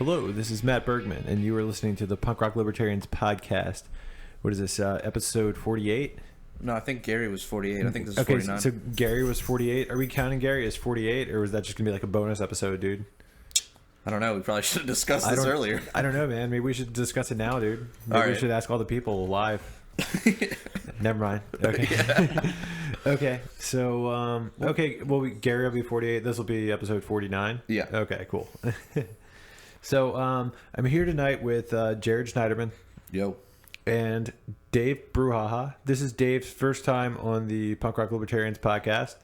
Hello, this is Matt Bergman, and you are listening to the Punk Rock Libertarians podcast. What is this, episode 48? No, I think Gary was 48. I think this is 49. So Gary was 48. Are we counting Gary as 48, or was that just going to be like a bonus episode, dude? I don't know. We probably should have discussed this earlier. I don't know, man. Maybe we should discuss it now, dude. Maybe we should ask all the people live. Never mind. Okay. Yeah. Okay. So, Gary will be 48. This will be episode 49. Yeah. Okay, cool. So, I'm here tonight with Jared Schneiderman. Yo. And Dave Brew Haha. This is Dave's first time on the Punk Rock Libertarians podcast.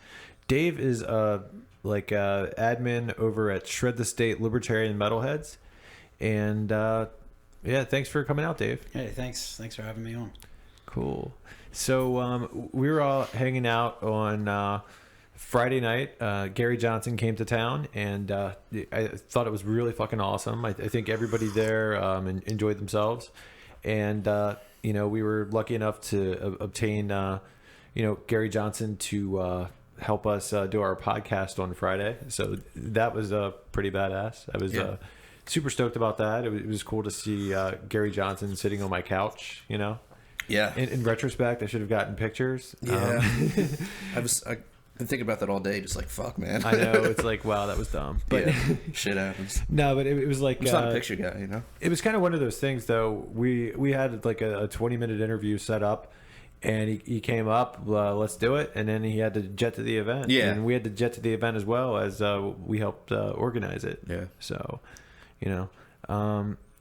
Dave is admin over at Shred the State Libertarian Metalheads. And thanks for coming out, Dave. Hey, thanks for having me on. Cool. So we were all hanging out on Friday night. Gary Johnson came to town, and I thought it was really fucking awesome. I think everybody there enjoyed themselves, and we were lucky enough to obtain Gary Johnson to help us do our podcast on Friday. So that was pretty badass. I was super stoked about that. It was cool to see Gary Johnson sitting on my couch. Yeah. In retrospect, I should have gotten pictures. Yeah. I've been thinking about that all day. Just like, fuck, man. I know. It's like, wow, that was dumb. But shit happens. No, but it was like... I'm not a picture guy, It was kind of one of those things, though. We had like a 20-minute interview set up, and he came up, let's do it, and then he had to jet to the event. Yeah. And we had to jet to the event as well, as we helped organize it. Yeah. So, the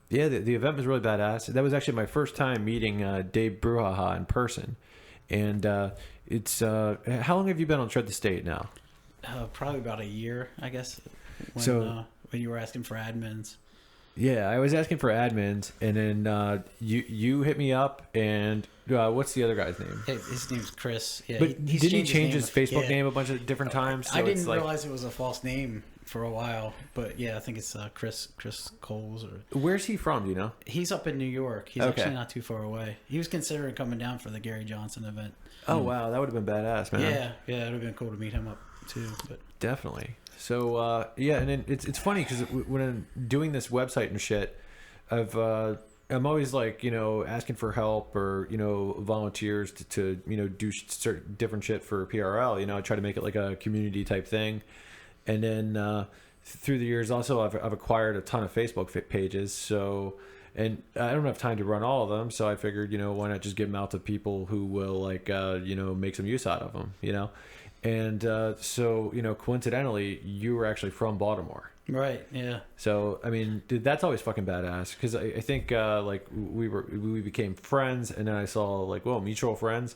event was really badass. That was actually my first time meeting Dave Brew Haha in person. And it's how long have you been on Shred the State now? Probably about a year, I guess. When you were asking for admins. Yeah, I was asking for admins, and then you hit me up, and what's the other guy's name? Hey, his name's Chris. Yeah, but didn't he change his Facebook name a bunch of different times? So I didn't realize it was a false name for a while, but yeah, I think it's Chris Coles. Or where's he from? Do you know? He's up in New York. He's actually not too far away. He was considering coming down for the Gary Johnson event. Oh wow, that would have been badass, man. Yeah, it would have been cool to meet him up too. But definitely. So and then it's funny because when I'm doing this website and shit, I'm always like asking for help or volunteers to do certain different shit for PRL. I try to make it like a community type thing, and then through the years also I've acquired a ton of Facebook pages. So and I don't have time to run all of them, so I figured why not just give them out to people who will make some use out of them. And so coincidentally, you were actually from Baltimore. Right. Yeah. So I mean, dude, that's always fucking badass because I think we became friends, and then I saw mutual friends,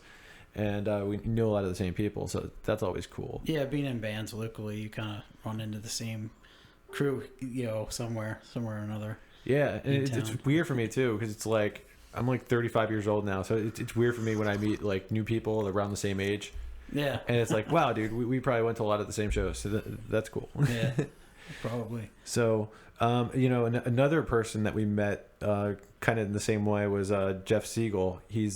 and we knew a lot of the same people. So that's always cool. Yeah, being in bands locally, you kind of run into the same crew, somewhere or another. Yeah, and it's weird for me too because it's like I'm 35 years old now, so it's weird for me when I meet new people around the same age. Yeah. And it's like, wow, dude, we probably went to a lot of the same shows, so that's cool. Yeah, probably. So, another person that we met kind of in the same way was Jeff Siegel. He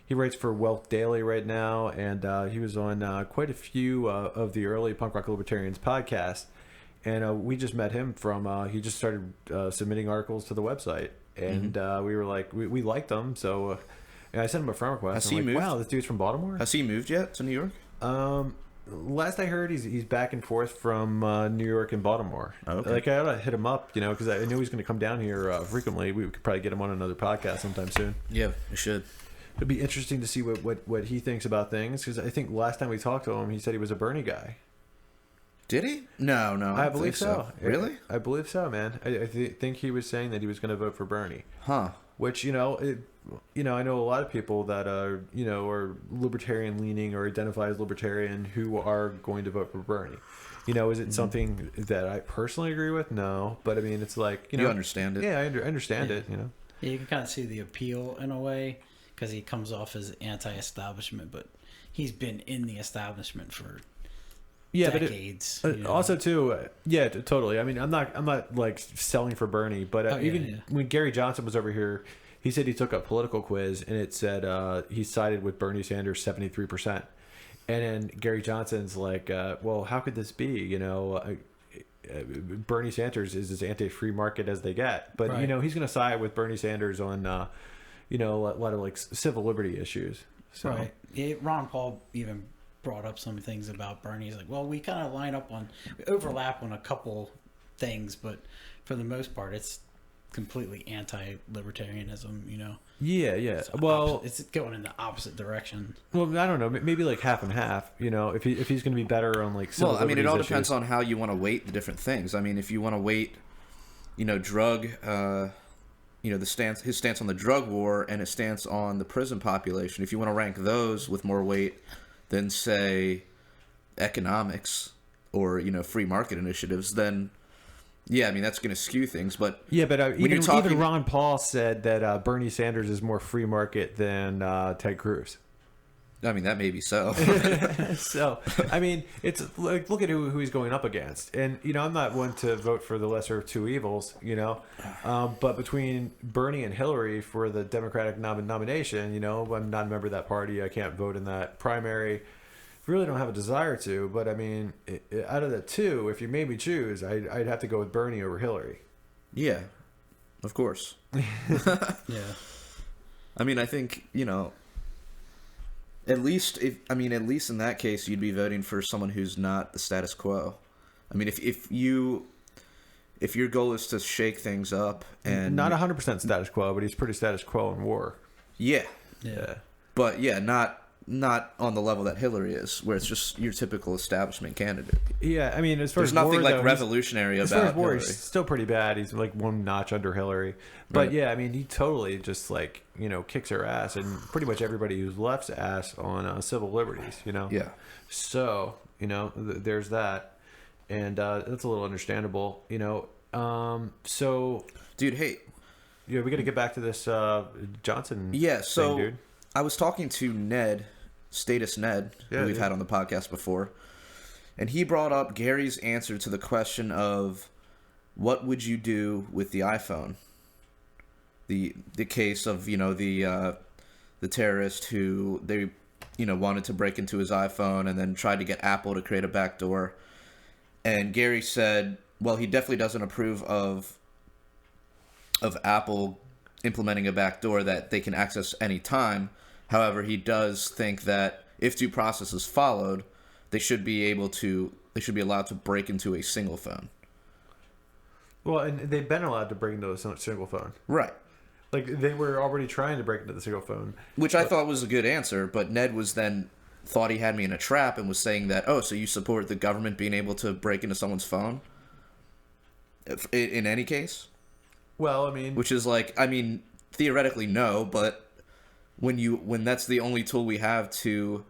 writes for Wealth Daily right now, and he was on quite a few of the early Punk Rock Libertarians podcasts. And we just met him from, he just started submitting articles to the website. And we were like, we liked them, so... I sent him a friend request. Has he moved? Wow, this dude's from Baltimore? Has he moved yet to New York? Last I heard, he's back and forth from New York and Baltimore. Oh, okay. I ought to hit him up, because I knew he's going to come down here frequently. We could probably get him on another podcast sometime soon. Yeah, we should. It'd be interesting to see what he thinks about things, because I think last time we talked to him, he said he was a Bernie guy. Did he? No. I believe so. Really? I believe so, man. I think he was saying that he was going to vote for Bernie. Huh. Which, I know a lot of people that are libertarian leaning or identify as libertarian who are going to vote for Bernie. Is it something that I personally agree with? No. But I mean, it's like, you understand it. Yeah, I understand it, Yeah, you can kind of see the appeal in a way because he comes off as anti-establishment, but he's been in the establishment for decades. But also too, totally. I mean, I'm not like selling for Bernie, but when Gary Johnson was over here, he said he took a political quiz and it said he sided with Bernie Sanders 73%. And then Gary Johnson's like, well, how could this be? Bernie Sanders is as anti-free market as they get. But, Right. you know, he's going to side with Bernie Sanders on, you know, a lot of like civil liberty issues. So. Right. Yeah, Ron Paul even brought up some things about Bernie. He's like, well, we kind of we overlap on a couple things, but for the most part, it's completely anti-libertarianism, you know? Yeah, yeah. It's Well, it's going in the opposite direction. well, I don't know. Maybe like half and half. You know, if he's going to be better on like civil Well, I mean, it liberties all issues. depends on how you want to weight the different things. I mean, if you want to weight, you know, his stance on the drug war and his stance on the prison population, if you want to rank those with more weight than, say, economics or, you know, free market initiatives, then, yeah, I mean, that's going to skew things. But Yeah, but when you're talking, even Ron Paul said that Bernie Sanders is more free market than Ted Cruz. I mean, that may be so. So, I mean, it's like, look at who he's going up against. And, you know, I'm not one to vote for the lesser of two evils, you know. But between Bernie and Hillary for the Democratic nomination, you know, I'm not a member of that party. I can't vote in that primary. Really don't have a desire to. But, I mean, out of the two, if you made me choose, I'd have to go with Bernie over Hillary. Yeah, of course. Yeah. I mean, I think, you know, at least in that case, you'd be voting for someone who's not the status quo. I mean, if your goal is to shake things up and Not 100% status quo, but he's pretty status quo in war. yeah, Yeah. but yeah, not on the level that Hillary is, where it's just your typical establishment candidate. Yeah, I mean, as far There's as nothing war, like though, revolutionary as far about as war, Hillary. he's still pretty bad. He's like one notch under Hillary. But Right. yeah, I mean, he totally just like, you know, kicks her ass, and pretty much everybody who's left's ass on civil liberties, you know? Yeah. So, you know, there's that. And that's a little understandable, you know. So, Dude, hey, yeah, we got to get back to this Johnson yeah, so thing, dude. I was talking to Ned, Status Ned, Yeah, who we've yeah. had on the podcast before, and he brought up Gary's answer to the question of what would you do with the iPhone? The case of, you know, the terrorist who they, you know, wanted to break into his iPhone and then tried to get Apple to create a backdoor. And Gary said, well, he definitely doesn't approve of Apple implementing a backdoor that they can access any time. However, he does think that if due process is followed, they should be allowed to break into a single phone. Well, and they've been allowed to break into a single phone. Right. Like, they were already trying to break into the single phone. Which I thought was a good answer, but Ned thought he had me in a trap and was saying that, oh, so you support the government being able to break into someone's phone? In any case? Well, I mean... Which is like, I mean, theoretically no, but when that's the only tool we have to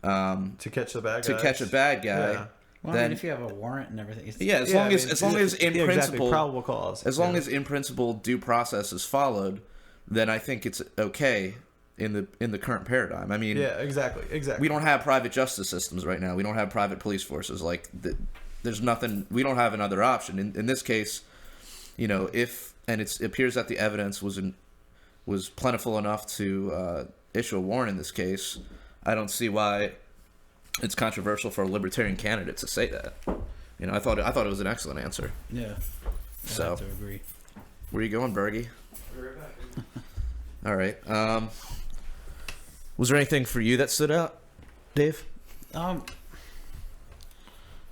catch the bad guys. to catch a bad guy, Yeah. Well, then I mean, if you have a warrant and everything, it's, yeah, as long as in yeah, principle, exactly. Probable cause. as long as in principle due process is followed, then I think it's okay in the current paradigm. I mean, yeah, exactly. we don't have private justice systems right now. We don't have private police forces. Like, there's nothing. We don't have another option. In this case, you know, it appears that the evidence was plentiful enough to issue a warrant in this case. I don't see why it's controversial for a libertarian candidate to say that. You know, I thought it was an excellent answer. yeah. I So- have to agree. Where you going, Bergie? All right. Was there anything for you that stood out, Dave? Trying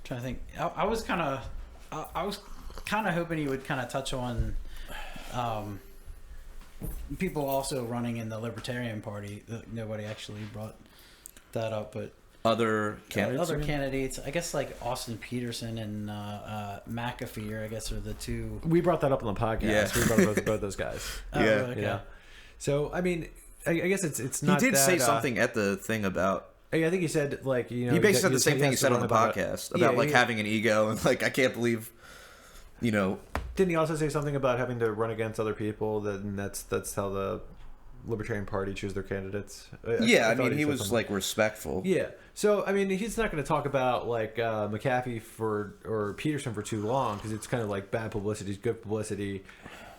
to think. I was kind of hoping you would kind of touch on people also running in the Libertarian Party. Nobody actually brought that up, but Other candidates? other candidates, I guess, like Austin Peterson and McAfee, I guess, are the two. We brought that up on the podcast. Yeah. We brought both those guys. Oh, Yeah. really? Okay. Yeah. So, I mean, I guess it's He not did that, say something at the thing about... I think he said, like, you know... He basically said the has- same thing he has to said on run the about podcast Yeah, about, like, yeah. having an ego and, like, I can't believe, you know... Didn't he also say something about having to run against other people? And that's how the Libertarian Party choose their candidates. Yeah, I thought mean, he said was, something. like, respectful. Yeah. So, I mean, he's not going to talk about, like, McAfee or Peterson for too long, because it's kind of like bad publicity is good publicity.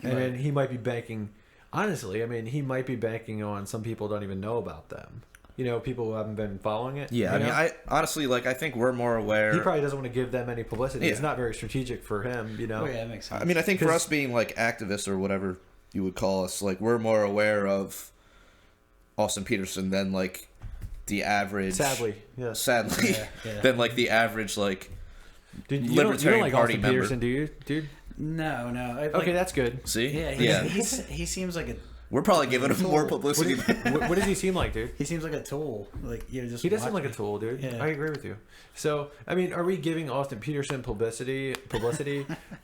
And Right. then he might be banking... Honestly, I mean, he might be banking on some people don't even know about them. people who haven't been following it. Yeah, I mean, I honestly, like, I think we're more aware. He probably doesn't want to give them any publicity. Yeah. It's not very strategic for him, Oh, yeah, that makes sense. I mean, I think for us being, like, activists or whatever you would call us, like, we're more aware of Austin Peterson than, like, the average... Sadly, yes. Yeah. than, like, the average, like, Dude, Libertarian you don't like Party Austin member. Peterson, do you, dude? No. Okay, that's good. See? Yeah, he seems like a... We're probably giving him more publicity. What does he seem like, dude? He seems like a tool. Like, just He does seem like a watching. tool, dude. Yeah. I agree with you. So, I mean, are we giving Austin Peterson publicity?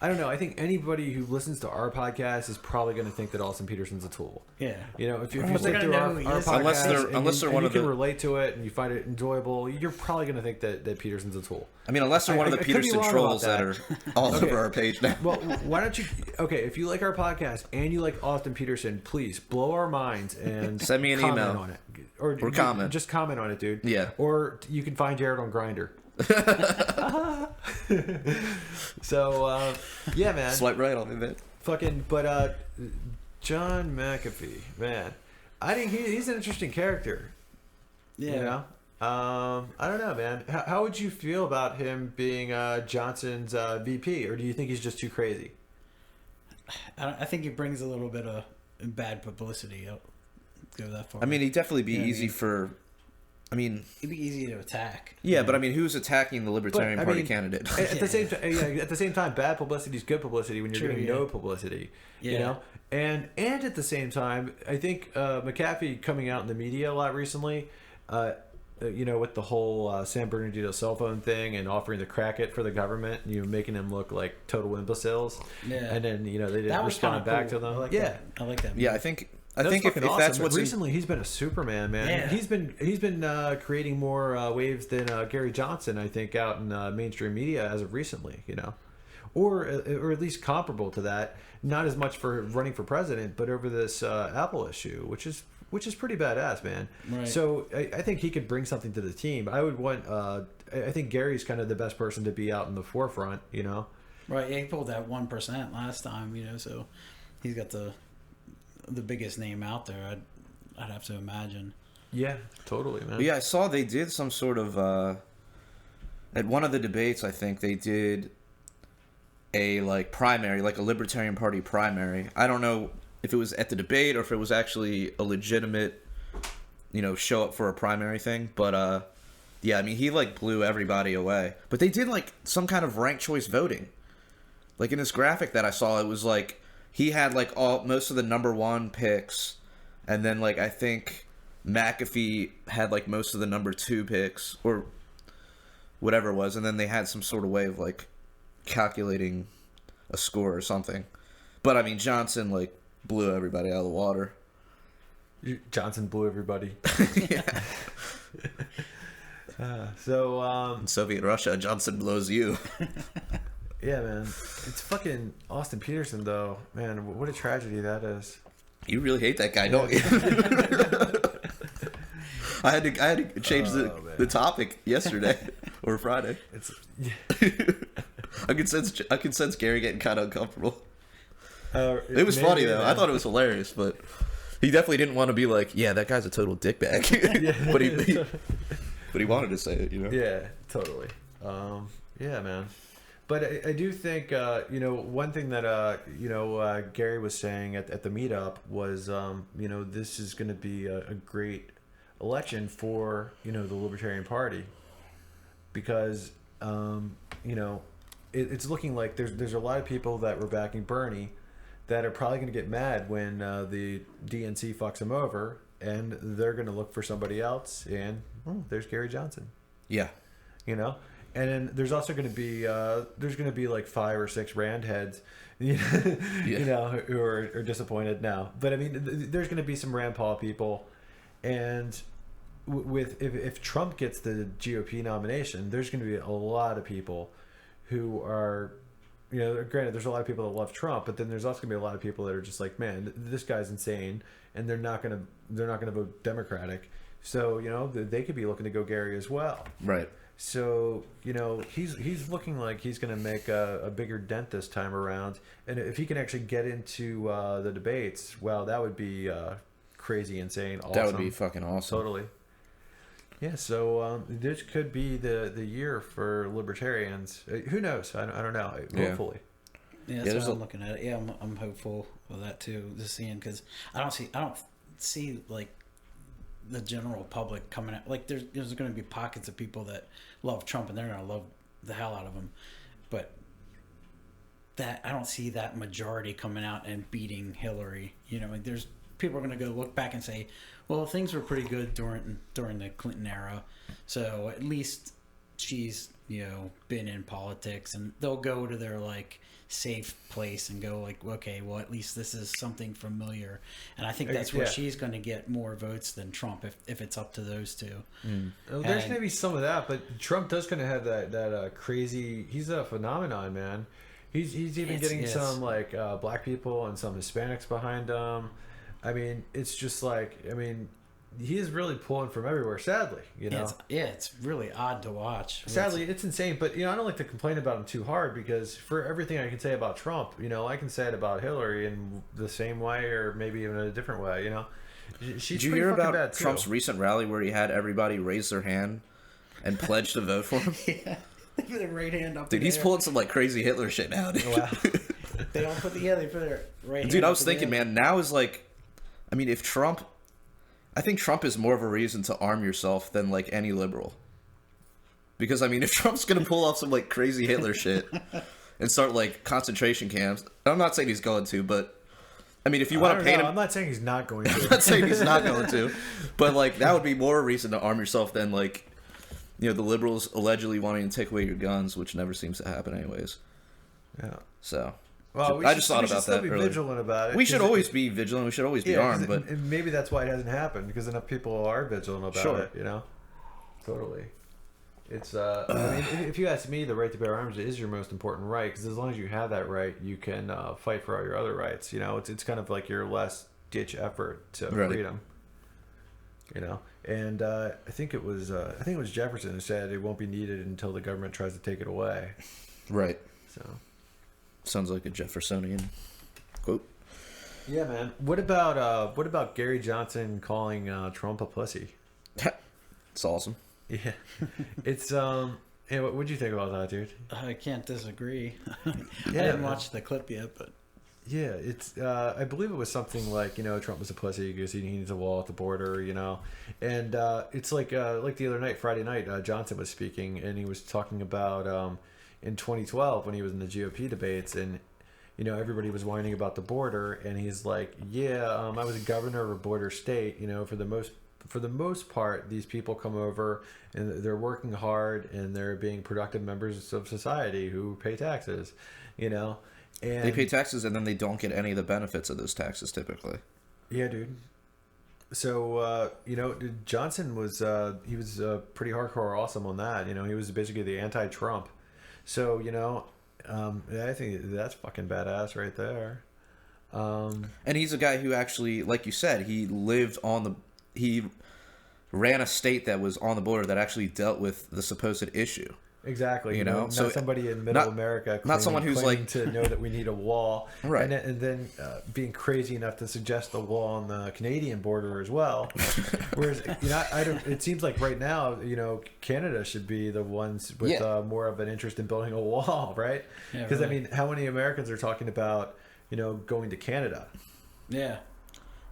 I don't know. I think anybody who listens to our podcast is probably going to think that Austin Peterson's a tool. Yeah. If you They're sit gonna through know who he our is. podcast, Unless they're one you of can the- relate to it and you find it enjoyable, you're probably going to think that Peterson's a tool. I mean, unless they're one of the I could be Peterson wrong trolls about that that. are all Okay. over our page now. Well, why don't you? Okay, if you like our podcast and you like Austin Peterson, please blow our minds and Send me an comment email. on it, or comment. Just comment on it, dude. Yeah. Or you can find Jared on Grindr. So yeah, man. Swipe right on it. Fucking, but John McAfee, man, I think he's an interesting character. Yeah. I don't know, man. How would you feel about him being Johnson's VP, or do you think he's just too crazy? I think he brings a little bit of bad publicity. I'll go that far. I mean, he'd definitely be Yeah, I easy mean- for... I mean... It'd be easy to attack. Yeah, but I mean, who's attacking the Libertarian But, I Party mean, candidate? At the same time, bad publicity is good publicity when you're True, getting yeah. no publicity. You Yeah. know, and at the same time, I think McAfee coming out in the media a lot recently, with the whole San Bernardino cell phone thing and offering to crack it for the government, making them look like total imbeciles. Yeah. And then they didn't That was respond kinda back cool. to them. I like yeah. that. I like that. Yeah, I think That's if fucking awesome. that's But what's... recently he's been a Superman, man. Yeah. He's been creating more waves than Gary Johnson, I think, out in mainstream media as of recently. Or at least comparable to that. Not as much for running for president, but over this Apple issue, which is pretty badass, man. Right. So I think he could bring something to the team. I would want. I think Gary's kind of the best person to be out in the forefront. Right. Yeah, he pulled that 1% last time. So he's got the biggest name out there. I'd have to imagine. Yeah, totally, man. But yeah, I saw they did some sort of... at one of the debates, I think, they did a, like, primary, like a Libertarian Party primary. I don't know if it was at the debate or if it was actually a legitimate, show up for a primary thing. But, yeah, I mean, he, like, blew everybody away. But they did, like, some kind of ranked choice voting. Like, in this graphic that I saw, it was, like, he had, like, most of the number one picks. And then, like, I think McAfee had, like, most of the number two picks. Or whatever it was. And then they had some sort of way of, like, calculating a score or something. But, I mean, Johnson, like, blew everybody out of the water. Johnson blew everybody. Yeah. So In Soviet Russia, Johnson blows you. yeah, man, it's fucking Austin Peterson, though. Man, what a tragedy that is. You really hate that guy, don't you? I had to change the topic yesterday or Friday. It's I could sense Gary getting kind of uncomfortable. It was maybe, funny though. I man. thought it was hilarious, but he definitely didn't want to be like, yeah, that guy's a total dickbag. but he wanted to say it, Yeah, totally. Yeah, man. But I do think, one thing that, Gary was saying at the meetup was, this is going to be a great election for, the Libertarian Party. Because, it's looking like there's a lot of people that were backing Bernie that are probably going to get mad when the DNC fucks him over. And they're going to look for somebody else. And there's Gary Johnson. Yeah. And then there's also going to be like 5 or 6 Rand heads, who are disappointed now. But I mean, there's going to be some Rand Paul people, and if Trump gets the GOP nomination, there's going to be a lot of people who are, granted, there's a lot of people that love Trump, but then there's also going to be a lot of people that are just like, man, this guy's insane, and they're not going to vote Democratic. So they could be looking to go Gary as well. Right. So, he's looking like he's going to make a bigger dent this time around. And if he can actually get into the debates, wow, that would be crazy, insane, awesome. That would be fucking awesome. Totally. Yeah, so this could be the year for libertarians. Who knows? I don't know. Hopefully. Yeah, that's what I'm looking at. Yeah, I'm hopeful of that too. Just seeing, because I don't see like the general public coming out. Like there's going to be pockets of people that love Trump and they're going to love the hell out of him, but that I don't see that majority coming out and beating Hillary. You know, like there's people are going to go look back and say, well, things were pretty good during the Clinton era, so at least she's been in politics, and they'll go to their like safe place and go like, okay, well, at least this is something familiar, and I think that's where she's going to get more votes than Trump if it's up to those two. Well, there's going to be some of that, but Trump does kind of have that crazy. He's a phenomenon, man. He's even getting some like black people and some Hispanics behind him. I mean, it's just like, he is really pulling from everywhere, sadly, It's really odd to watch. Sadly, it's insane, but, I don't like to complain about him too hard, because for everything I can say about Trump, I can say it about Hillary in the same way, or maybe even in a different way, She's Did you hear about Trump's recent rally where he had everybody raise their hand and pledge to vote for him? Yeah. They put their right hand up. Dude, he's pulling some like crazy Hitler shit now, dude. Wow. They put their right hand. Dude, I was thinking, man, now is like, if Trump, I think Trump is more of a reason to arm yourself than like any liberal. Because if Trump's gonna pull off some like crazy Hitler shit and start like concentration camps, I'm not saying he's going to, but if you want to paint him, I'm not saying he's not going to. I'm not saying he's not going to, but like that would be more a reason to arm yourself than like, the liberals allegedly wanting to take away your guns, which never seems to happen anyways. Yeah. So. Well, I just thought about that. We should still be vigilant about it. We should always be vigilant. We should always be armed. But maybe that's why it hasn't happened, because enough people are vigilant about it. Totally. It's if you ask me, the right to bear arms is your most important right, because as long as you have that right, you can fight for all your other rights. It's kind of like your last ditch effort to freedom. And I think it was Jefferson who said it won't be needed until the government tries to take it away. Right. So. Sounds like a Jeffersonian quote. Yeah, man. What about Gary Johnson calling Trump a pussy? It's awesome. Yeah. It's what'd you think about that, dude? I can't disagree. Yeah, I didn't watch the clip yet, but yeah, it's I believe it was something like, Trump was a pussy because he needs a wall at the border, and it's like the other night, Friday night, Johnson was speaking, and he was talking about in 2012 when he was in the GOP debates, and everybody was whining about the border, and he's like, I was a governor of a border state. For the most part, these people come over and they're working hard and they're being productive members of society who pay taxes, and they pay taxes and then they don't get any of the benefits of those taxes typically. Yeah, dude. So Johnson was he was pretty hardcore awesome on that. He was basically the anti-Trump. So, I think that's fucking badass right there. And he's a guy who actually, like you said, he ran a state that was on the border that actually dealt with the supposed issue. Exactly. Not somebody in middle America claiming to know that we need a wall. Right. And then being crazy enough to suggest a wall on the Canadian border as well. Whereas, it seems like right now, Canada should be the ones with more of an interest in building a wall, right? Because, really. How many Americans are talking about, going to Canada? Yeah.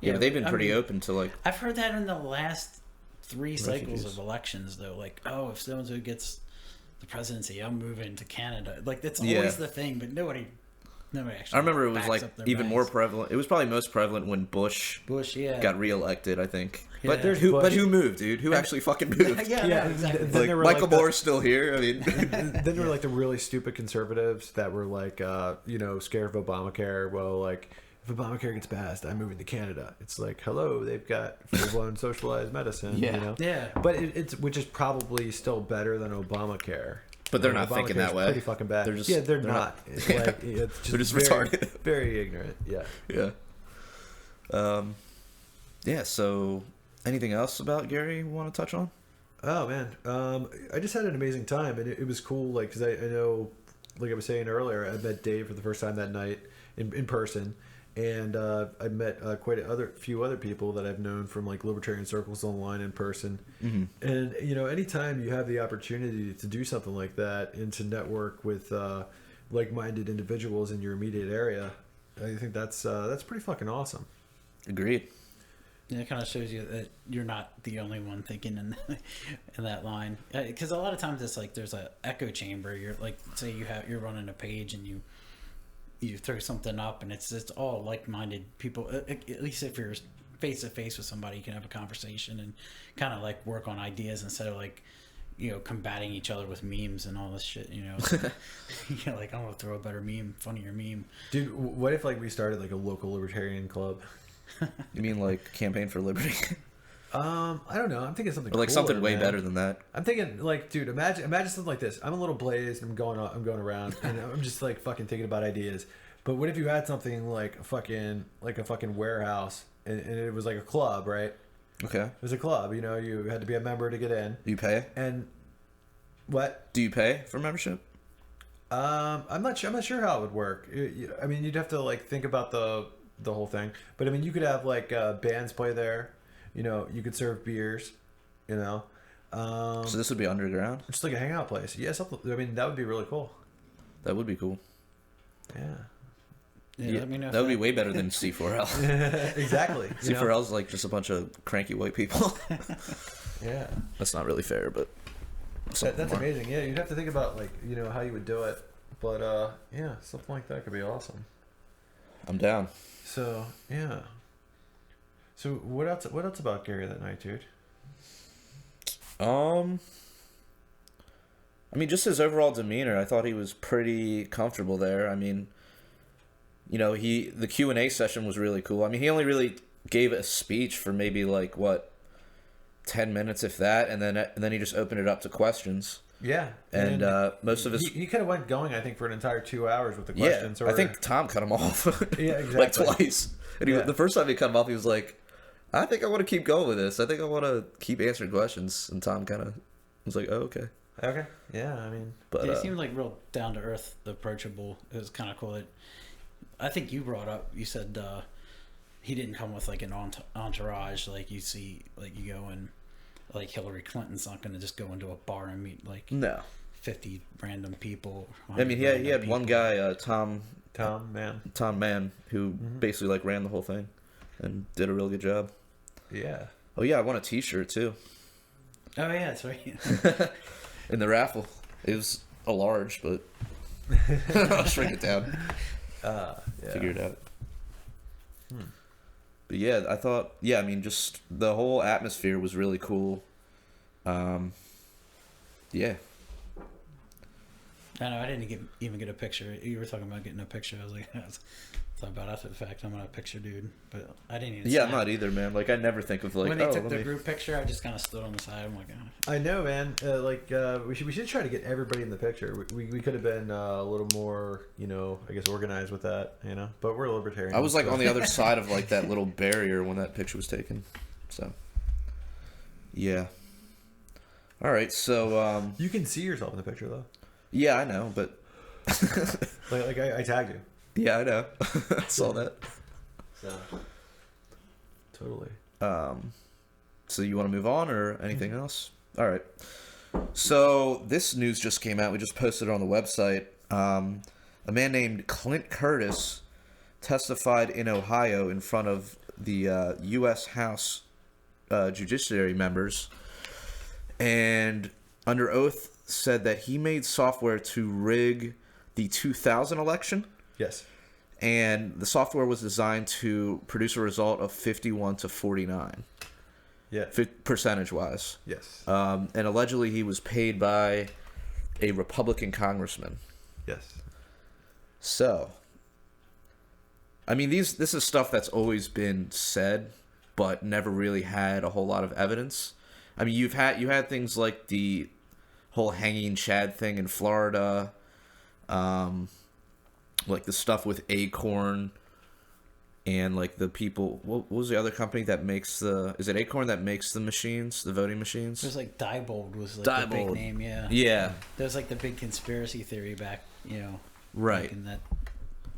Yeah, but they've been pretty open to like... I've heard that in the last 3 cycles of elections, though. Like, if so-and-so gets the presidency, I'm moving to Canada. Like, that's always the thing, but nobody actually. I remember it was like even more prevalent. It was probably most prevalent when Bush got reelected, I think. Yeah. But who moved, dude? Who actually fucking moved? Yeah, exactly. Like, Michael Moore's still here. I mean, then there were like the really stupid conservatives that were like, scared of Obamacare. Well, like, if Obamacare gets passed, I'm moving to Canada. It's like, hello, they've got full-blown socialized medicine. Yeah. But it's which is probably still better than Obamacare. But they're not thinking that way. Pretty fucking bad. They're not. It's like it's just they're just very, retarded. Very ignorant. Yeah. Yeah. So, anything else about Gary you want to touch on? Oh man, I just had an amazing time, and it was cool. Like, because I know, like I was saying earlier, I met Dave for the first time that night in person. And I've met quite a few other people that I've known from like libertarian circles online in person. Mm-hmm. And you know, anytime you have the opportunity to do something like that and to network with like-minded individuals in your immediate area, I think that's pretty fucking awesome. Agreed. Yeah, it kind of shows you that you're not the only one thinking in that line. Because a lot of times it's like there's an echo chamber. You're like, say you're running a page and you throw something up and it's all like-minded people. At least if you're face to face with somebody, you can have a conversation and kind of like work on ideas instead of like, you know, combating each other with memes and all this shit. You know, you're like, I'm gonna throw a better meme, funnier meme. Dude, what if like we started like a local libertarian club? You mean like Campaign for Liberty? I don't know. I'm thinking something Or like cooler, something way man. better than that. I'm thinking like, dude, imagine something like this. I'm a little blazed. I'm going around, and I'm just like fucking thinking about ideas. But what if you had something like a fucking warehouse, and it was like a club, right? Okay. It was a club. You know, you had to be a member to get in. Do you pay? And what? Do you pay for membership? I'm not sure how it would work. I mean, you'd have to like think about the whole thing. But I mean, you could have like bands play there. You know, you could serve beers. You know. So this would be underground? Just like a hangout place. Yeah, something. I mean, that would be really cool. That would be cool. Yeah. Yeah, let me know if that would be way better than C4L. Exactly. C4L is like just a bunch of cranky white people. Yeah. That's not really fair, but That's amazing. Yeah, you'd have to think about like, you know, how you would do it. But yeah, something like that could be awesome. I'm down. So, yeah. So what else about Gary that night, dude? I mean, just his overall demeanor, I thought he was pretty comfortable there. I mean, you know, the Q&A session was really cool. I mean, he only really gave a speech for maybe like 10 minutes, if that, and then he just opened it up to questions. Yeah, and most of his he could have went going, I think, for an entire 2 hours with the questions. Yeah, I think Tom cut him off. Yeah, exactly. Like twice. And the first time he cut him off, he was like, "I think I want to keep going with this. I think I want to keep answering questions." And Tom kind of was like, "Oh, okay." Okay. Yeah, I mean, but he seemed like real down to earth, approachable. It was kind of cool. I think you brought up. You said he didn't come with like an entourage, like you see, like you go and like Hillary Clinton's not going to just go into a bar and meet like 50 random people. I mean, he had one guy, Tom Mann, who basically like ran the whole thing and did a really good job. Yeah. Oh yeah, I won a T-shirt too. Oh yeah, that's right. In the raffle, it was a large, but I'll shrink it down. Yeah. Figure it out. But yeah, I thought, I mean, just the whole atmosphere was really cool. Yeah. I know, I didn't even get a picture. You were talking about getting a picture. I was like, I thought about after the fact, I'm not a picture dude. But I didn't even Yeah, I'm not either, man. Like, I never think of like, when they took the group picture, I just kind of stood on the side. I'm like, oh. I know, man. We should try to get everybody in the picture. We could have been a little more, you know, I guess organized with that, you know. But we're libertarian. I was like on the other side of like that little barrier when that picture was taken. So, yeah. All right, so you can see yourself in the picture though. Yeah, I know, but like I tagged you. Yeah, I know. I saw that. So totally. So you want to move on or anything else? All right. So this news just came out. We just posted it on the website. A man named Clint Curtis testified in Ohio in front of the U.S. House Judiciary members, and under oath said that he made software to rig the 2000 election. Yes. And the software was designed to produce a result of 51 to 49. Yeah. Percentage-wise. Yes. And allegedly he was paid by a Republican congressman. Yes. So, I mean, this is stuff that's always been said, but never really had a whole lot of evidence. I mean, you had things like the whole hanging Chad thing in Florida, like the stuff with Acorn, and like the people. What was the other company that makes is it Acorn that makes the machines, the voting machines? There's like Diebold was like the big name, yeah. Yeah. There's like the big conspiracy theory back, Right. in that.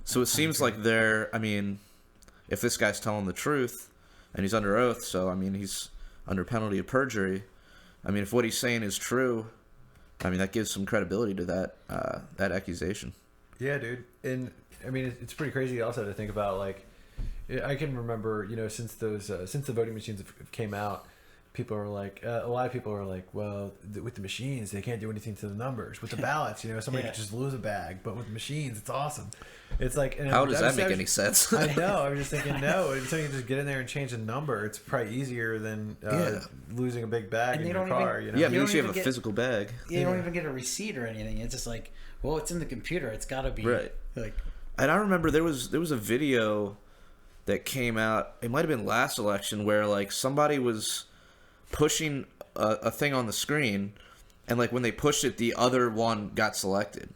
So it seems like they're. I mean, if this guy's telling the truth, and he's under oath, so I mean he's under penalty of perjury. I mean, if what he's saying is true, I mean that gives some credibility to that accusation. Yeah, dude. And I mean, it's pretty crazy also to think about. Like, I can remember, since the voting machines came out, people are like, a lot of people are like, well, with the machines, they can't do anything to the numbers. With the ballots, somebody could just lose a bag, but with the machines, it's awesome. It's like, how does that make any sense? I know. I was just thinking, no, so you just get in there and change the number. It's probably easier than losing a big bag in your car. Yeah, I mean, you have a physical bag. You don't even get a receipt or anything. It's just like, well, it's in the computer. It's got to be right. Like, and I remember there was a video that came out. It might have been last election where like somebody was pushing a thing on the screen, and like when they pushed it, the other one got selected.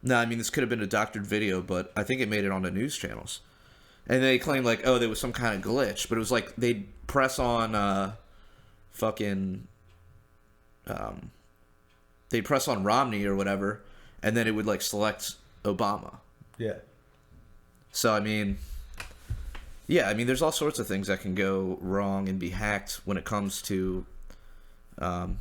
No, I mean, this could have been a doctored video, but I think it made it onto news channels. And they claimed, like, oh, there was some kind of glitch. But it was like they'd press on they'd press on Romney or whatever, and then it would, like, select Obama. Yeah. So, I mean, yeah, I mean, there's all sorts of things that can go wrong and be hacked when it comes to the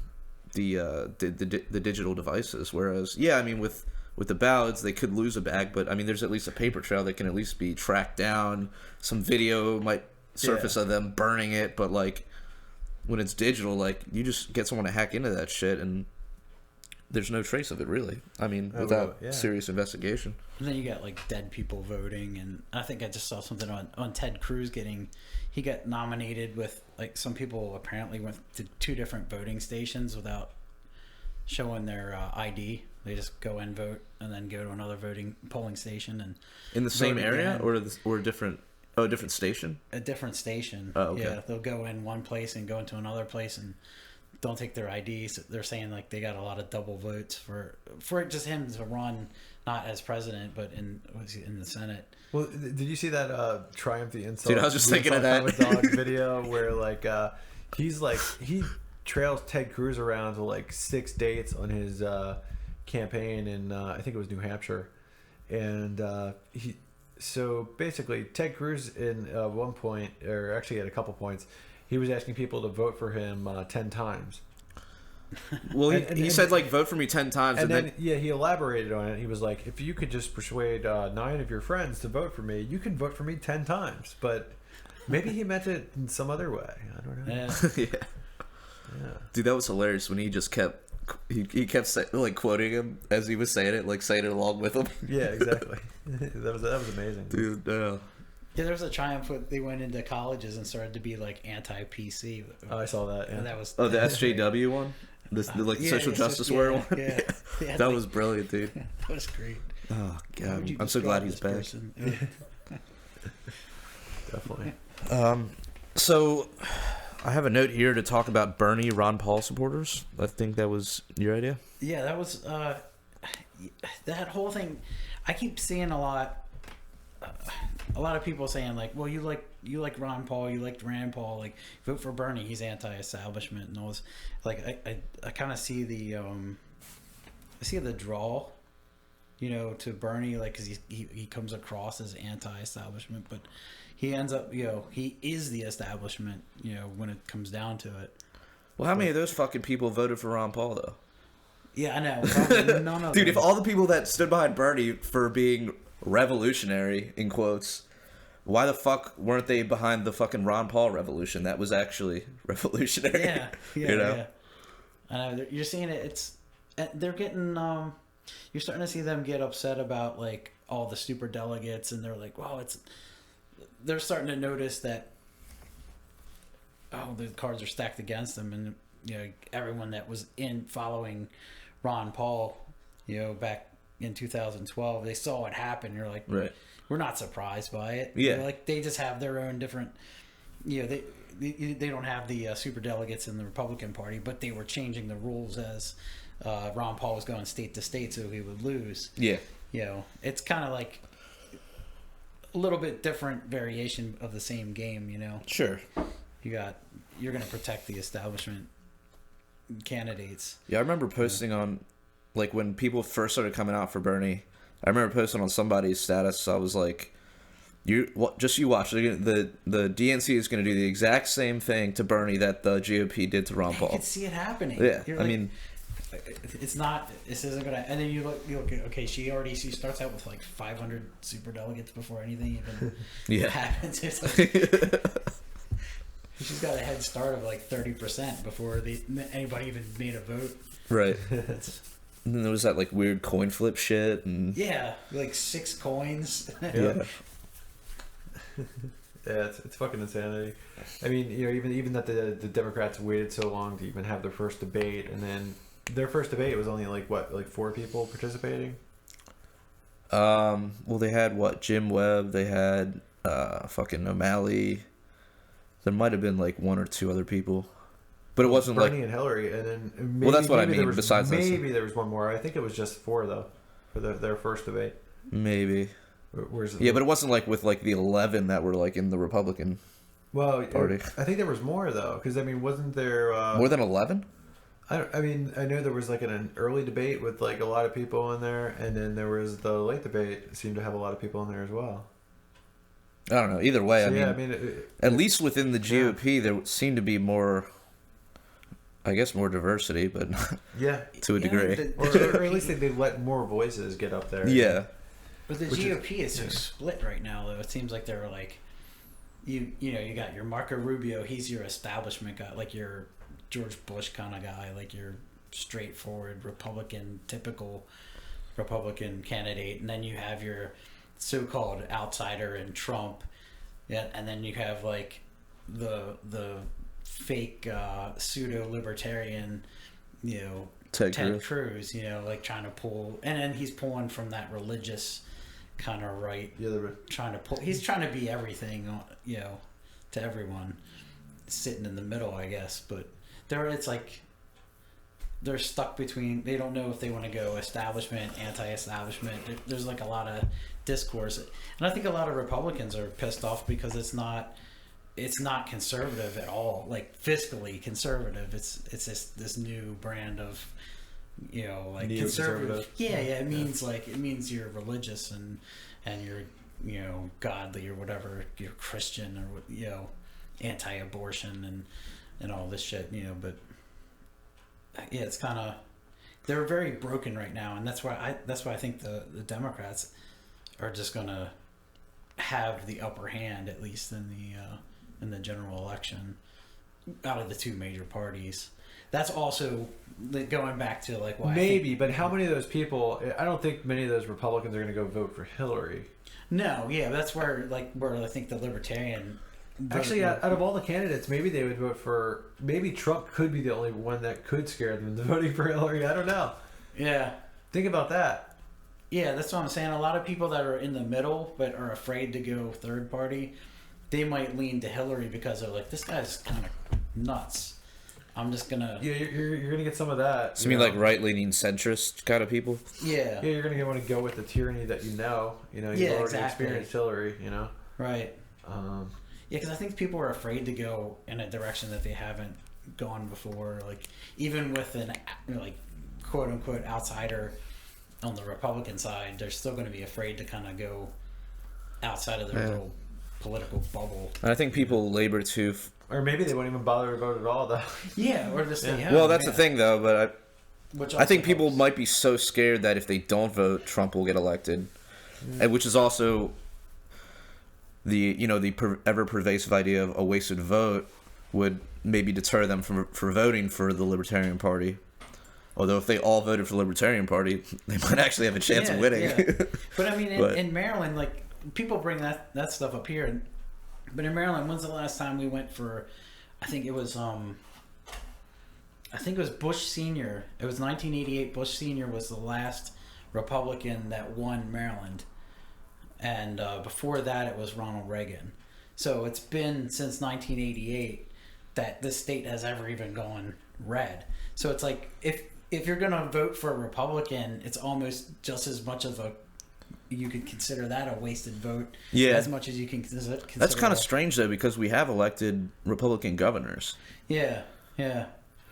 digital devices. Whereas, yeah, I mean, with the ballots, they could lose a bag, but I mean, there's at least a paper trail that can at least be tracked down. Some video might surface of them burning it, but like when it's digital, like you just get someone to hack into that shit, and there's no trace of it really. I mean, without serious investigation. And then you got like dead people voting, and I think I just saw something on Ted Cruz he got nominated with like some people apparently went to 2 different voting stations without showing their ID. They just go and vote, and then go to another polling station and in the same area or a different station. A different station. Oh, okay. Yeah, they'll go in one place and go into another place and don't take their ID. So they're saying like they got a lot of double votes for just him to run, not as president, but in the Senate. Well, did you see that Triumph the Insult? Dude, I was just thinking of that dog video where like he trails Ted Cruz around to like 6 dates on his campaign in I think it was New Hampshire, and so basically Ted Cruz in one point, or actually at a couple points, he was asking people to vote for him 10 times. Well, he said like vote for me 10 times, and then he elaborated on it. He was like, if you could just persuade 9 of your friends to vote for me, you can vote for me 10 times. But maybe he meant it in some other way. I don't know. Yeah. Dude, that was hilarious when he just kept like quoting him as he was saying it, like saying it along with him. Yeah, exactly. that was amazing, dude. Yeah, there was a Triumph where they went into colleges and started to be like anti-PC. Oh, I saw that. Yeah. And that was the SJW one, the social justice warrior one. Yeah. That was brilliant, dude. That was great. Oh god, I'm so glad he's back. Definitely. So I have a note here to talk about Bernie Ron Paul supporters. I think that was your idea. Yeah, that was that whole thing. I keep seeing a lot of people saying like, well, you like Ron Paul, you liked Rand Paul, like vote for Bernie, he's anti-establishment and all this. Like I kind of see the draw, to Bernie, like because he comes across as anti-establishment, but he ends up, he is the establishment, when it comes down to it. Well, how many of those fucking people voted for Ron Paul though? Yeah, I know. Probably none of Dude, them. if all the people that stood behind Bernie for being revolutionary, in quotes, why the fuck weren't they behind the fucking Ron Paul revolution that was actually revolutionary? Yeah. Yeah. I know. You're seeing it. They're getting, you're starting to see them get upset about like all the super delegates, and they're like, wow, they're starting to notice that, the cards are stacked against them, and, everyone that was following Ron Paul, back in 2012, they saw it happen. You're like, right. We're not surprised by it. Yeah. Like they just have their own different, they don't have the super delegates in the Republican Party, but they were changing the rules as Ron Paul was going state to state, so he would lose. Yeah. It's kind of like a little bit different variation of the same game. Sure. You're going to protect the establishment candidates. Yeah, I remember posting on, like, when people first started coming out for Bernie, I remember posting on somebody's status, I was like, You watch. The DNC is going to do the exact same thing to Bernie that the GOP did to Ron I Paul. can see it happening. Yeah, You're I like, mean, it's not. This isn't gonna. And then you look. Okay, she starts out with like 500 super delegates before anything even happens. It's like, she's got a head start of like 30% before anybody even made a vote. right. And then there was that like weird coin flip shit, and Yeah, like 6 coins. yeah. Yeah, it's fucking insanity. I mean, even that the Democrats waited so long to even have their first debate, and then their first debate was only like 4 people participating. Well, they had Jim Webb. They had fucking O'Malley. There might have been like 1 or 2 other people, but it wasn't Bernie like. and Hillary, and then maybe, Well, that's what I maybe mean. There was, Besides, maybe there was one more. I think it was just 4 though for their first debate. Maybe. Where's it? Yeah, but it wasn't like with like the 11 that were like in the Republican Party. I think there was more though, because I mean, wasn't there More than 11? I mean, I know there was like an early debate with like a lot of people in there, and then there was the late debate. It seemed to have a lot of people in there as well. I don't know. Either way, So, I mean, at least within the GOP, there seemed to be more, I guess, more diversity, but Yeah, to a degree. or at least they let more voices get up there. Yeah. But the GOP is so split right now, though. It seems like they're like, you got your Marco Rubio. He's your establishment guy, like your George Bush kind of guy, like your straightforward Republican, typical Republican candidate. And then you have your so-called outsider in Trump. Yeah, and then you have like the fake pseudo-libertarian, Ted Cruz, like trying to pull, and then he's pulling from that religious kind of right. Yeah, trying to pull. He's trying to be everything, to everyone, sitting in the middle, I guess. But it's like they're stuck between. They don't know if they want to go establishment, anti-establishment. There's like a lot of discourse, and I think a lot of Republicans are pissed off because it's not conservative at all, like fiscally conservative. It's this new brand of, like conservative. Yeah, it means you're religious and you're godly or whatever, you're Christian or anti-abortion and all this shit, but yeah, it's kind of, they're very broken right now, and that's why I think the Democrats are just gonna have the upper hand, at least in the general election, out of the 2 major parties. That's also going back to like why maybe, but how many of those people? I don't think many of those Republicans are going to go vote for Hillary. No, yeah, that's where I think the libertarian. Actually, out of all the candidates, maybe they would vote for. Maybe Trump could be the only one that could scare them into voting for Hillary. I don't know. Yeah, think about that. Yeah, that's what I'm saying. A lot of people that are in the middle but are afraid to go third party, they might lean to Hillary because they're like, this guy's kind of nuts. I'm just gonna. Yeah, you're gonna get some of that. So you mean like right-leaning centrist kind of people? Yeah. Yeah, you're gonna want to go with the tyranny that you've already experienced Hillary. Right. Yeah, because I think people are afraid to go in a direction that they haven't gone before. Like even with an quote unquote outsider on the Republican side, they're still going to be afraid to kind of go outside of their little political bubble. And I think people labor too. Or maybe they won't even bother to vote at all, though. Yeah, or to stay home. Well, that's the thing, though. But I think people helps. might be so scared that if they don't vote, Trump will get elected, and which is also the ever pervasive idea of a wasted vote would maybe deter them from voting for the Libertarian Party. Although if they all voted for the Libertarian Party, they might actually have a chance of winning. Yeah. But I mean, in Maryland, like people bring that stuff up here, but in Maryland, when's the last time we went for? I think it was Bush Senior. It was 1988. Bush Senior was the last Republican that won Maryland, and before that, it was Ronald Reagan. So it's been since 1988 that this state has ever even gone red. So it's like if you're gonna vote for a Republican, it's almost just as much of you could consider that a wasted vote. Yeah. As much as you can consider. That's kind of strange though, because we have elected Republican governors. Yeah.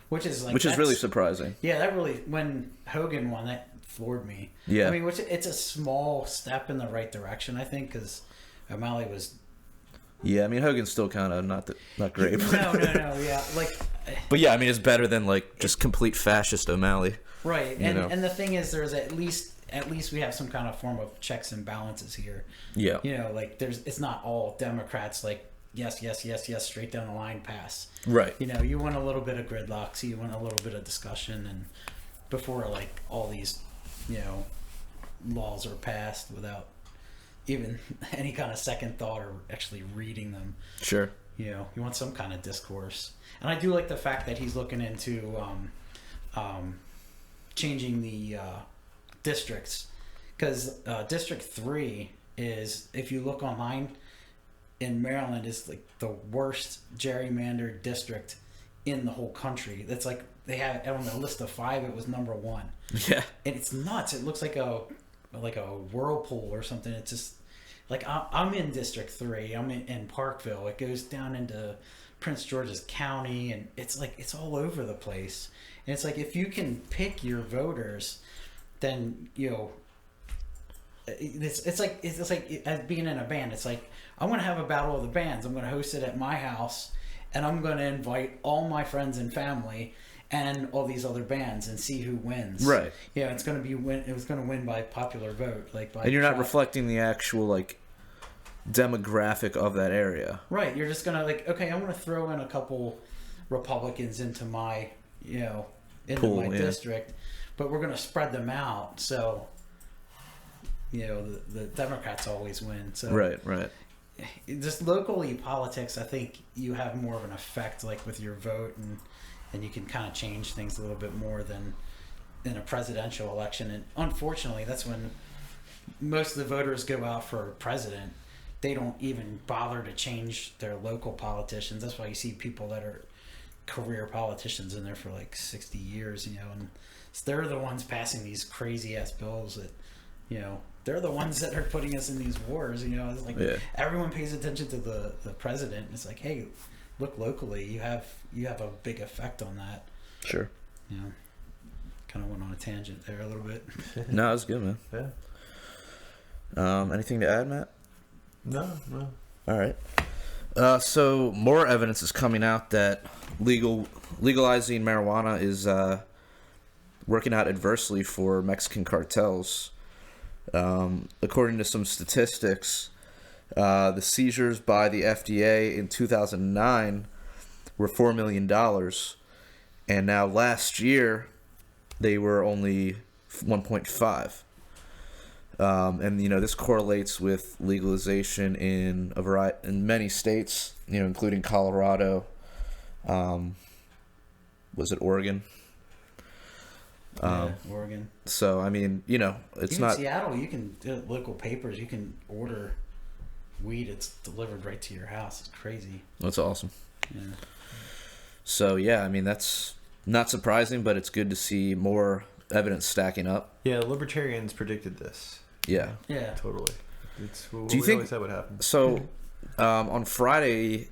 Which is really surprising. Yeah, that really, when Hogan won, that floored me. Yeah. I mean, it's a small step in the right direction, I think, because O'Malley was. Yeah, I mean Hogan's still kind of not great. No, yeah, like. But yeah, I mean it's better than like just complete fascist O'Malley. Right, You know? and the thing is, there's at least we have some kind of form of checks and balances here. Yeah. You know, like it's not all Democrats like yes, straight down the line pass. Right. You know, you want a little bit of gridlock, so you want a little bit of discussion, and before like all these, you know, laws are passed without even any kind of second thought or actually reading them. Sure. You know, you want some kind of discourse, and I do like the fact that he's looking into changing the districts, because District 3 is, if you look online in Maryland, is like the worst gerrymandered district in the whole country. That's like they have on the list of 5, it was number 1. Yeah. And it's nuts. It looks like a whirlpool or something. It's just like I'm in District 3. I'm in Parkville. It goes down into Prince George's County, and it's like it's all over the place. And it's like if you can pick your voters, then you know. It's like as being in a band. It's like I'm gonna have a battle of the bands. I'm gonna host it at my house, and I'm gonna invite all my friends and family and all these other bands and see who wins. Right. Yeah, it's gonna be it was gonna win by popular vote, like by. And you're not reflecting the actual like demographic of that area. Right. You're just gonna like, okay, I'm gonna throw in a couple Republicans into my Pool, my yeah. district, but we're gonna spread them out so. You know, the Democrats always win. So Right. just locally politics, I think you have more of an effect, like with your vote, and you can kind of change things a little bit more than in a presidential election. And unfortunately, that's when most of the voters go out for president. They don't even bother to change their local politicians. That's why you see people that are career politicians in there for like 60 years, you know, and they're the ones passing these crazy ass bills that, you know, they're the ones that are putting us in these wars. You know, it's like everyone pays attention to the president. It's like, hey, look locally. You have a big effect on that. Sure. You know, kind of went on a tangent there a little bit. No, that's good, man. Yeah. Anything to add, Matt? No. All right. So more evidence is coming out that legalizing marijuana is working out adversely for Mexican cartels. According to some statistics, the seizures by the FDA in 2009 were $4 million, and now last year they were only 1.5. And you know, this correlates with legalization in many states, you know, including Colorado. Was it Oregon? Oregon. So I mean, you know, it's even not Seattle. You can local papers. You can order weed. It's delivered right to your house. It's crazy. That's awesome. Yeah. So yeah, I mean that's not surprising, but it's good to see more evidence stacking up. Yeah, libertarians predicted this. Yeah. Yeah. Totally. It's what Do you we think- always said would happen. So on Friday,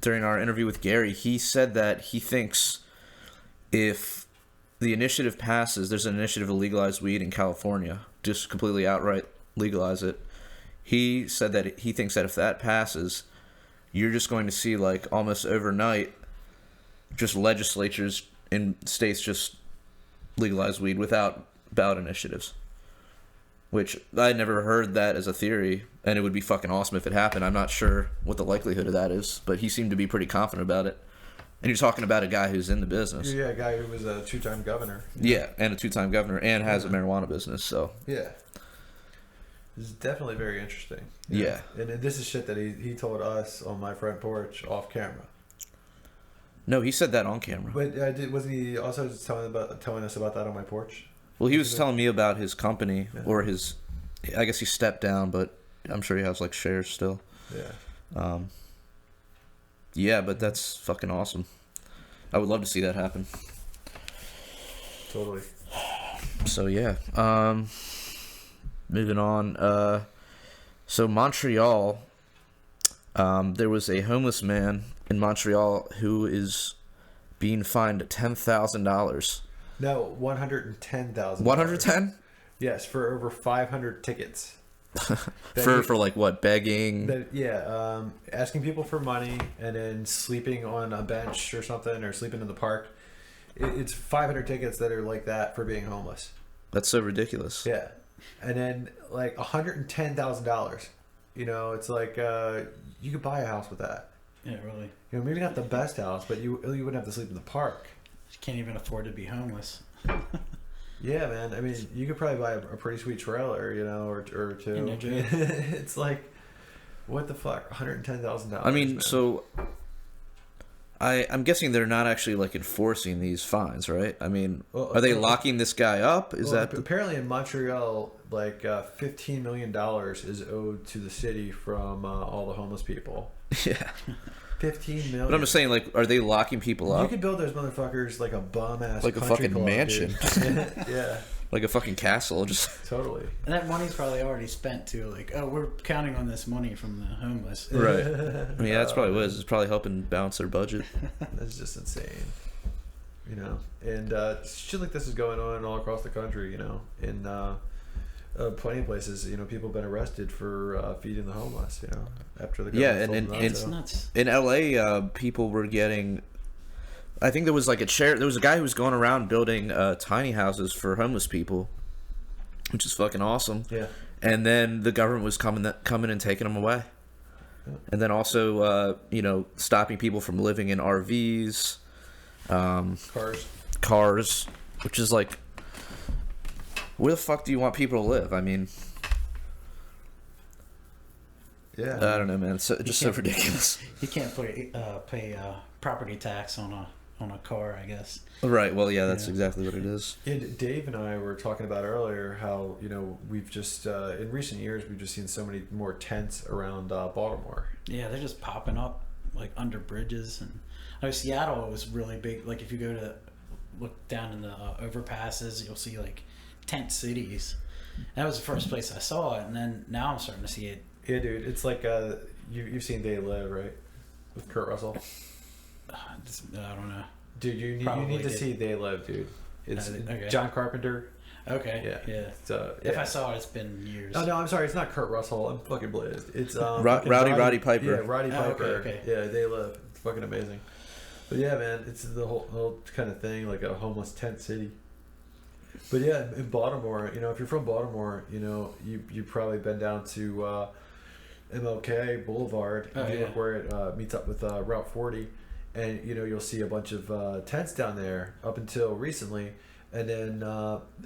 during our interview with Gary, he said that he thinks if the initiative passes, there's an initiative to legalize weed in California, just completely outright legalize it. He said that he thinks that if that passes, you're just going to see like almost overnight, just legislatures in states just legalize weed without ballot initiatives. Which I never heard that as a theory, and it would be fucking awesome if it happened. I'm not sure what the likelihood of that is, but he seemed to be pretty confident about it. And you're talking about a guy who's in the business. Yeah, a guy who was a 2-time governor. Yeah, and a 2-time governor, and has a marijuana business, so. Yeah. This is definitely very interesting. Yeah. And this is shit that he told us on my front porch off camera. No, he said that on camera. But wasn't he also telling us about that on my porch? Well, he was telling me about his company, Yeah. or his, I guess he stepped down, but I'm sure he has like shares still. Yeah. Yeah, but that's fucking awesome. I would love to see that happen. Totally. So yeah, moving on. So Montreal, there was a homeless man in Montreal who is being fined $10,000. No, $110,000. 110? Yes, for over 500 tickets. for like what, begging? Asking people for money and then sleeping on a bench or something, or sleeping in the park. It's 500 tickets that are like that for being homeless. That's so ridiculous. Yeah, and then like $110,000. You know, it's like you could buy a house with that. Yeah, really. You know, maybe not the best house, but you wouldn't have to sleep in the park. You can't even afford to be homeless. Yeah, man. I mean, you could probably buy a pretty sweet trailer, you know, or two. It's like, what the fuck? $110,000. I mean, man. so I'm guessing they're not actually like enforcing these fines, right? I mean, are they locking this guy up? Apparently in Montreal, like $15 million is owed to the city from all the homeless people. Yeah. 15 million. But I'm just saying, like, are they locking people up? You could build those motherfuckers like a bum ass, like a fucking club, mansion. Yeah. Like a fucking castle, just totally. And that money's probably already spent too. Like, oh, we're counting on this money from the homeless. Right. I mean, that's probably what it is. It's probably helping balance their budget. That's just insane. You know, and shit like this is going on all across the country. You know, in plenty of places. You know, people have been arrested for feeding the homeless. You know, after the government it's nuts. In LA, people were getting. I think there was like there was a guy who was going around building tiny houses for homeless people, which is fucking awesome. Yeah. And then the government was coming and taking them away. Yeah. And then also, you know, stopping people from living in RVs, cars, which is like, where the fuck do you want people to live? I mean, yeah, I don't know, man. It's just so ridiculous. You can't pay property tax on a car, I guess. Right. Well, yeah, that's exactly what it is. Yeah, Dave and I were talking about earlier how, you know, we've just in recent years we've just seen so many more tents around Baltimore. Yeah, they're just popping up like under bridges, and I know Seattle was really big. Like if you go to look down in the overpasses, you'll see like tent cities. That was the first place I saw it, and then now I'm starting to see it. Yeah, dude, it's like you've seen They Live, right? With Kurt Russell. I don't know. Dude, you need to see They Live, dude. It's okay. John Carpenter. Okay. Yeah. So, if I saw it, it's been years. Oh no, I'm sorry. It's not Kurt Russell. I'm fucking blazed. It's Roddy Piper. Yeah, Roddy Piper. Okay. Yeah, They Live. It's fucking amazing. But yeah, man, it's the whole kind of thing, like a homeless tent city. But yeah, in Baltimore, you know, if you're from Baltimore, you know, you've probably been down to MLK Boulevard. If you look where it meets up with Route 40. And, you know, you'll see a bunch of tents down there up until recently. And then,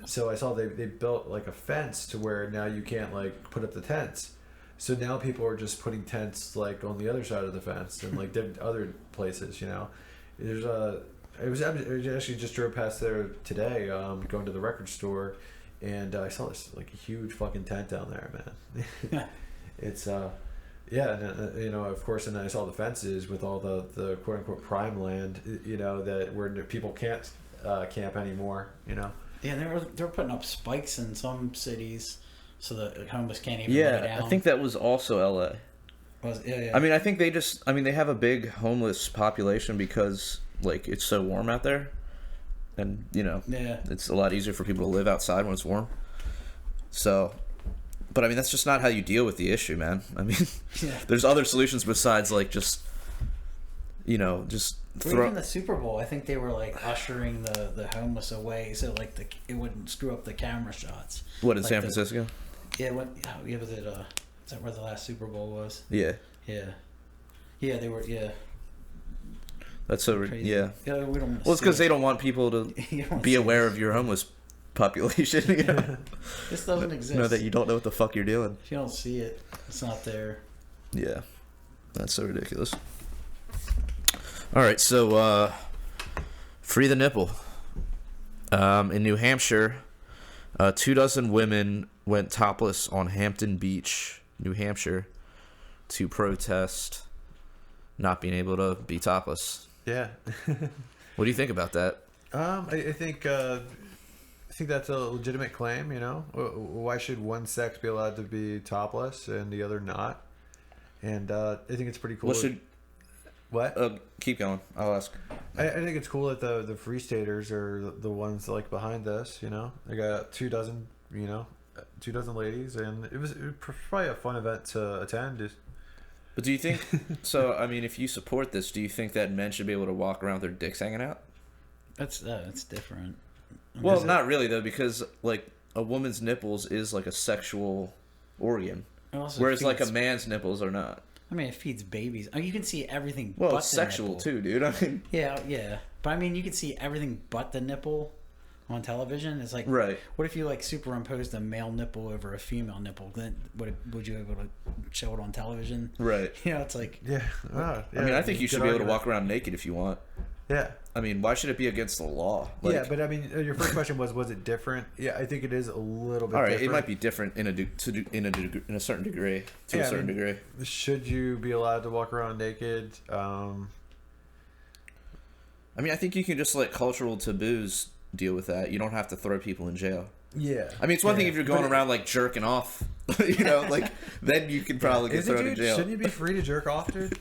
so I saw they built like a fence to where now you can't like put up the tents. So now people are just putting tents like on the other side of the fence and like other places, you know. There's I actually just drove past there today, going to the record store, and I saw this like a huge fucking tent down there, man. It's yeah, and you know, of course, and then I saw the fences with all the quote unquote prime land, you know, that where people can't camp anymore, you know. Yeah, they were putting up spikes in some cities so the homeless can't even lay down. I think that was also LA. Yeah. I mean, I think they have a big homeless population because like it's so warm out there, and you know, it's a lot easier for people to live outside when it's warm. So. But I mean, that's just not how you deal with the issue, man. I mean, there's other solutions besides like just, you know, just throw. Even the Super Bowl, I think they were like ushering the homeless away so like it wouldn't screw up the camera shots. What in like San Francisco? Yeah. Was it? Is that where the last Super Bowl was? Yeah. Yeah. Yeah, they were. Yeah. That's so crazy. Yeah. We don't. Well, it's because they don't want people to be aware of your homeless population, you know? This doesn't exist. Know that you don't know what the fuck you're doing. If you don't see it, it's not there. Yeah, that's so ridiculous. All right, so free the nipple. In New Hampshire, 24 women went topless on Hampton Beach, New Hampshire, to protest not being able to be topless. Yeah. What do you think about that? I think that's a legitimate claim, you know. Why should one sex be allowed to be topless and the other not? And I think it's pretty cool. What? Keep going. I'll ask. I think it's cool that the Free Staters are the ones like behind this, you know. They got 24, you know, 2 dozen ladies, and it was probably a fun event to attend. But do you think so? I mean, if you support this, do you think that men should be able to walk around with their dicks hanging out? That's different. Well, not really though, because like a woman's nipples is like a sexual organ, whereas like a man's nipples are not. I mean, it feeds babies. I mean, you can see everything. Well, but it's the sexual nipple. too, dude. I mean, Yeah, but I mean, you can see everything but the nipple on television. It's like, right. What if you like superimposed a male nipple over a female nipple? Then would you be able to show it on television? Right. You know, it's like Yeah. I mean, I think you should be able to walk around naked if you want. Yeah. I mean, why should it be against the law? Like, Yeah, but I mean, your first question was it different? Yeah, I think it is a little bit. all right, different. it might be different in a certain degree. To a certain degree. Should you be allowed to walk around naked? I mean, I think you can just let cultural taboos deal with that. You don't have to throw people in jail. Yeah. I mean, it's one thing if you're going around like jerking off, you know, like then you can probably get thrown in jail. Shouldn't you be free to jerk off, dude?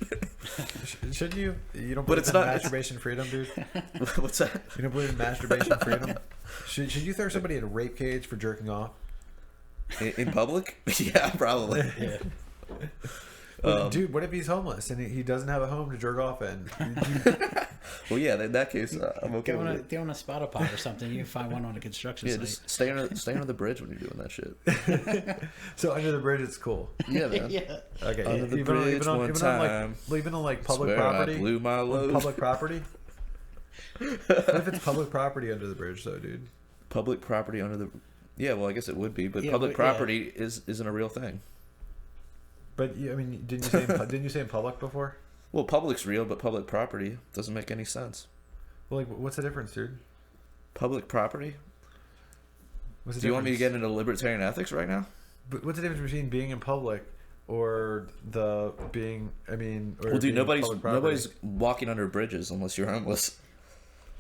Shouldn't you? You don't But believe it's in not- masturbation freedom, dude. What's that? You don't believe in masturbation freedom? Should you throw somebody in a rape cage for jerking off? In public? Yeah, probably. yeah. Dude, what if he's homeless and he doesn't have a home to jerk off in? Well, yeah, in that case, I'm okay Go with on it. a spotter pod or something. You can find one on a construction Yeah, site. just stay under the bridge when you're doing that shit. So under the bridge, it's cool. Yeah, man. Yeah. Okay, Under the even bridge on, one even time. on like public Swear property. I blew my On load. public property. What if it's public property under the bridge, though, dude? Public property under the. Yeah, well, I guess it would be, but Yeah, public but, yeah. property isn't a real thing. But I mean, didn't you say in public before? Well, public's real, but public property doesn't make any sense. Well, like, what's the difference, dude? Public property? What's the Do you want me to difference? get into libertarian ethics right now? But what's the difference between being in public or the being? I mean, or Well, dude, being public property? nobody's walking under bridges unless you're homeless.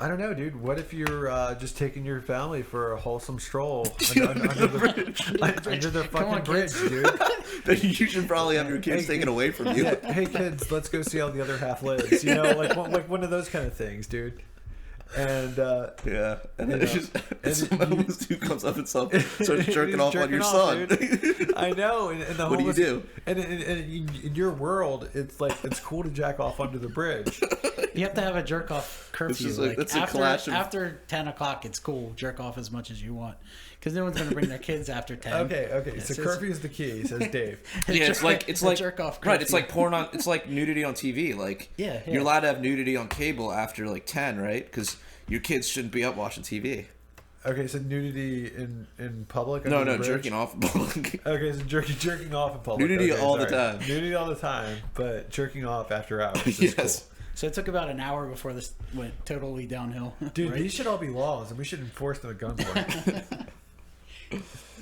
I don't know, dude. What if you're just taking your family for a wholesome stroll under the fucking on, bridge, kids. dude? Then you should probably have your kids taken away from you. Yeah, hey kids, let's go see how the other half lives. You know, like one of those kind of things, dude. And Yeah, and then You it's know, just and some you- homeless dude comes up and starts jerking He's off on jerking your off, son. dude. I know. And the What do you homeless, do? And in your world, it's like it's cool to jack off under the bridge. You have to have a jerk off curfew. is like- that's a after, clash of- after 10 o'clock, it's cool. Jerk off as much as you want. Because no one's going to bring their kids after 10. Okay. So curfew is the key, says Dave. Yeah, it's like jerk off right. It's curfew. like porn on. It's like nudity on TV. Like Yeah. you're allowed to have nudity on cable after like 10, right? Because your kids shouldn't be up watching TV. Okay, so nudity in public. No, under the bridge? jerking off in public. Okay, so jerking off in public. Nudity Okay, all the sorry. time. Nudity all the time, but jerking off after hours. Is Yes. cool. So it took about an hour before this went totally downhill. Dude, right? these should all be laws, and we should enforce them at gunpoint.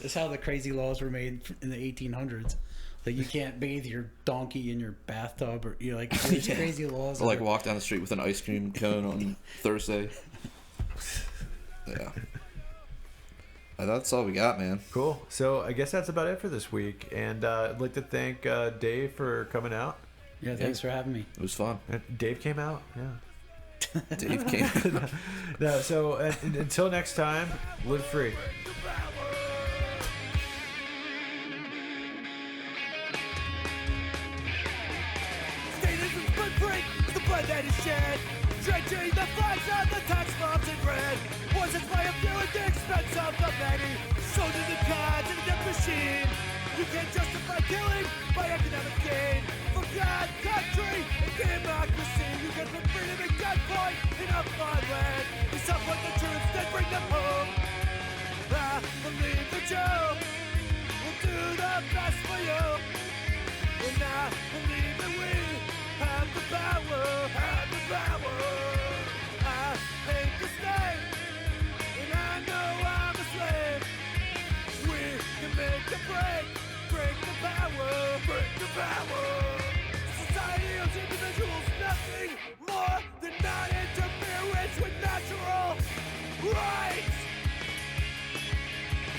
That's how the crazy laws were made in the 1800s. Like you can't bathe your donkey in your bathtub, or you know, like these crazy laws. Or like walk down the street with an ice cream cone on Thursday. Yeah. That's all we got, man. Cool. So I guess that's about it for this week, and I'd like to thank Dave for coming out. Yeah, thanks for having me. It was fun. Dave came out. Yeah. Dave came. No. So until next time, live free. Statism's footprint is the blood that is shed. Drenching the flags of the tax bombs in red. Poisoned by a few at the expense of the many. Soldiers and cards in a death machine. You can't justify killing by economic gain. For God, country, and democracy. You can put freedom at gunpoint in a foreign land. You support the troops, then bring them home. I believe that you will do the best for you. And I believe that we have the power, have the power. I hate the state, and I know I'm a slave. We can make the break the power, break the power. Society owes individuals nothing more than non-interference with natural rights.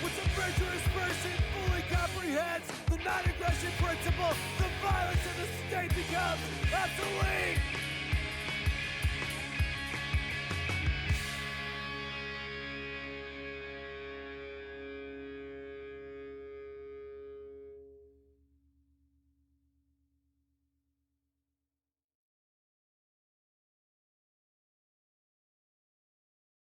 Once a virtuous person fully comprehends the non-aggression principle, the violence of the state becomes obsolete.